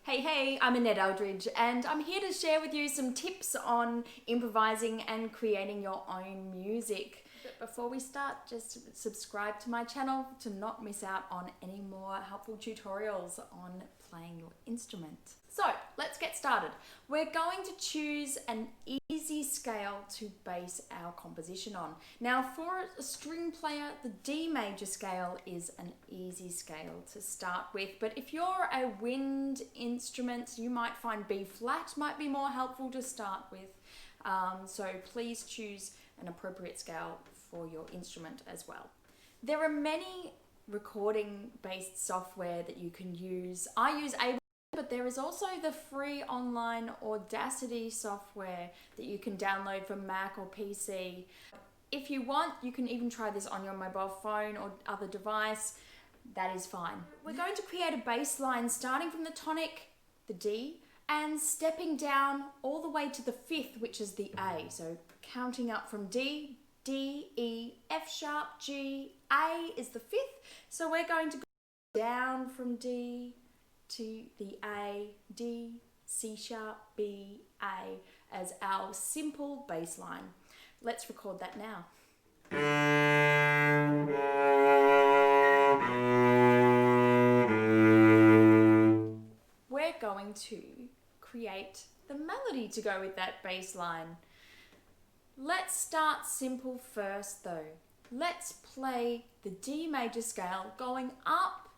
Hey, I'm Annette Eldridge and I'm here to share with you some tips on improvising and creating your own music. But before we start, just subscribe to my channel to not miss out on any more helpful tutorials on playing your instrument. So let's get started. We're going to choose an easy scale to base our composition on. Now for a string player, the D major scale is an easy scale to start with, but if you're a wind instrument, you might find B flat might be more helpful to start with. So please choose an appropriate scale for your instrument as well. There are many recording based software that you can use. I use Ableton, but there is also the free online Audacity software that you can download from Mac or PC. If you want, you can even try this on your mobile phone or other device. That is fine. We're going to create a bass line starting from the tonic, the D, and stepping down all the way to the fifth, which is the A. So counting up from D, D, E, F sharp, G, A is the fifth. So we're going to go down from D to the A, D, C sharp, B, A as our simple bass line. Let's record that now. We're going to create the melody to go with that bass line. Let's start simple first though. Let's play the D major scale going up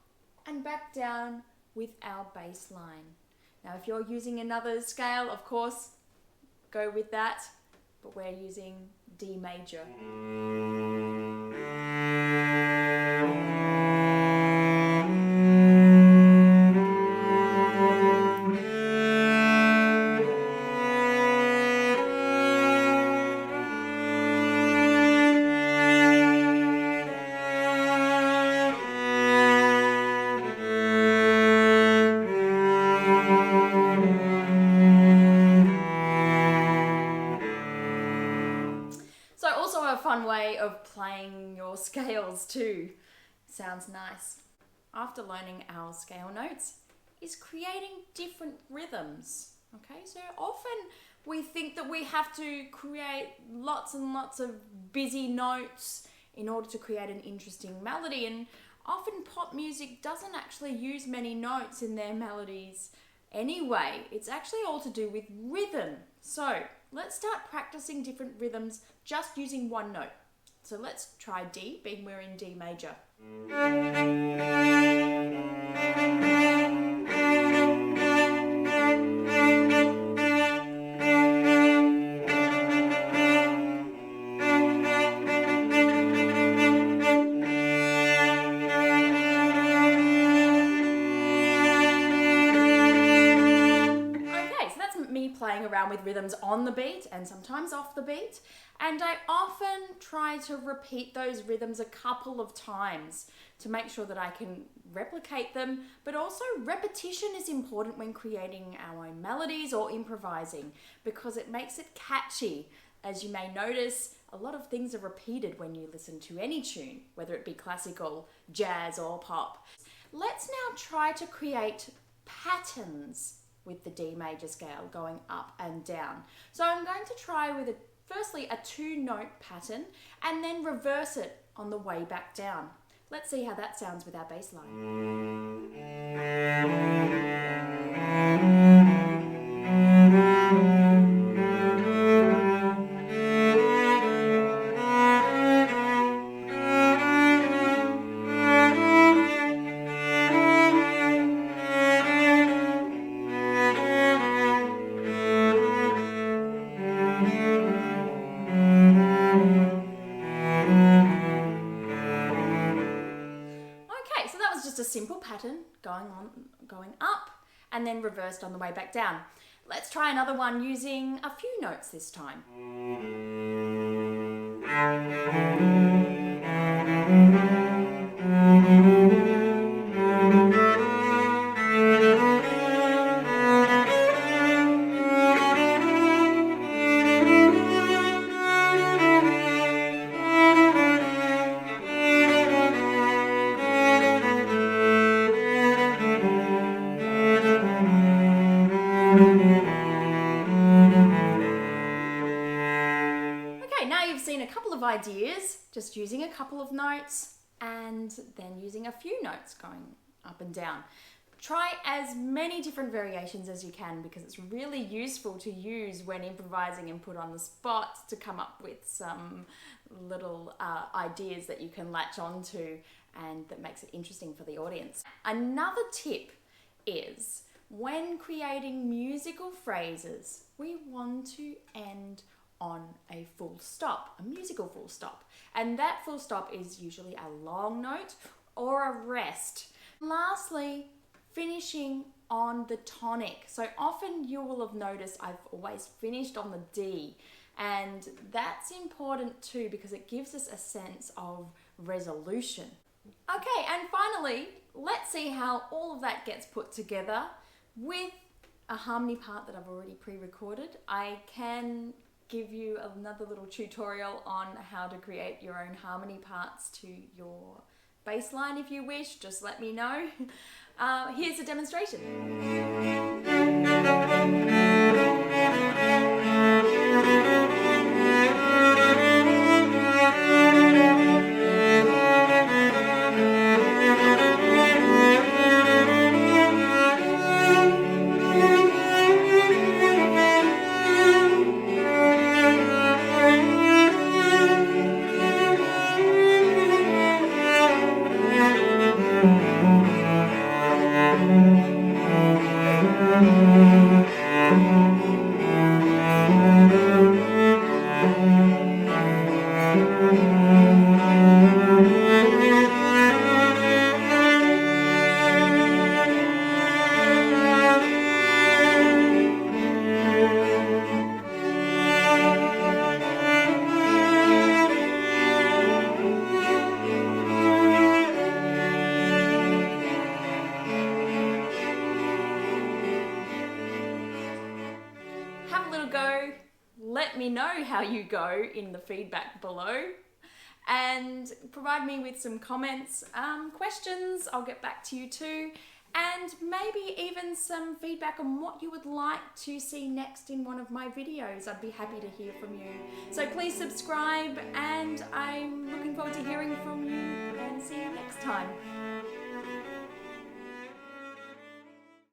and back down with our bass line. Now if you're using another scale, of course, go with that, but we're using D major. Fun way of playing your scales too. Sounds nice. After learning our scale notes is creating different rhythms. Okay, so often we think that we have to create lots and lots of busy notes in order to create an interesting melody, and often pop music doesn't actually use many notes in their melodies anyway. It's actually all to do with rhythm. So let's start practicing different rhythms just using one note. So let's try D, being we're in D major. Playing around with rhythms on the beat and sometimes off the beat, and I often try to repeat those rhythms a couple of times to make sure that I can replicate them, but also repetition is important when creating our own melodies or improvising because it makes it catchy. As you may notice, a lot of things are repeated when you listen to any tune, whether it be classical, jazz or pop. Let's now try to create patterns with the D major scale going up and down. So I'm going to try with firstly a 2-note pattern and then reverse it on the way back down. Let's see how that sounds with our bass line. A simple pattern going up and then reversed on the way back down. Let's try another one using a few notes this time. Okay, now you've seen a couple of ideas, just using a couple of notes and then using a few notes going up and down. Try as many different variations as you can because it's really useful to use when improvising and put on the spot to come up with some little ideas that you can latch onto and that makes it interesting for the audience. Another tip is when creating musical phrases, we want to end on a full stop, a musical full stop. And that full stop is usually a long note or a rest. Lastly, finishing on the tonic. So often you will have noticed I've always finished on the D, and that's important too because it gives us a sense of resolution. Okay, and finally, let's see how all of that gets put together with a harmony part that I've already pre-recorded. I can give you another little tutorial on how to create your own harmony parts to your bass line if you wish, just let me know. Here's a demonstration. Have a little go, let me know how you go in the feedback below, and provide me with some comments, questions, I'll get back to you too, and maybe even some feedback on what you would like to see next in one of my videos. I'd be happy to hear from you. So please subscribe, and I'm looking forward to hearing from you, and see you next time.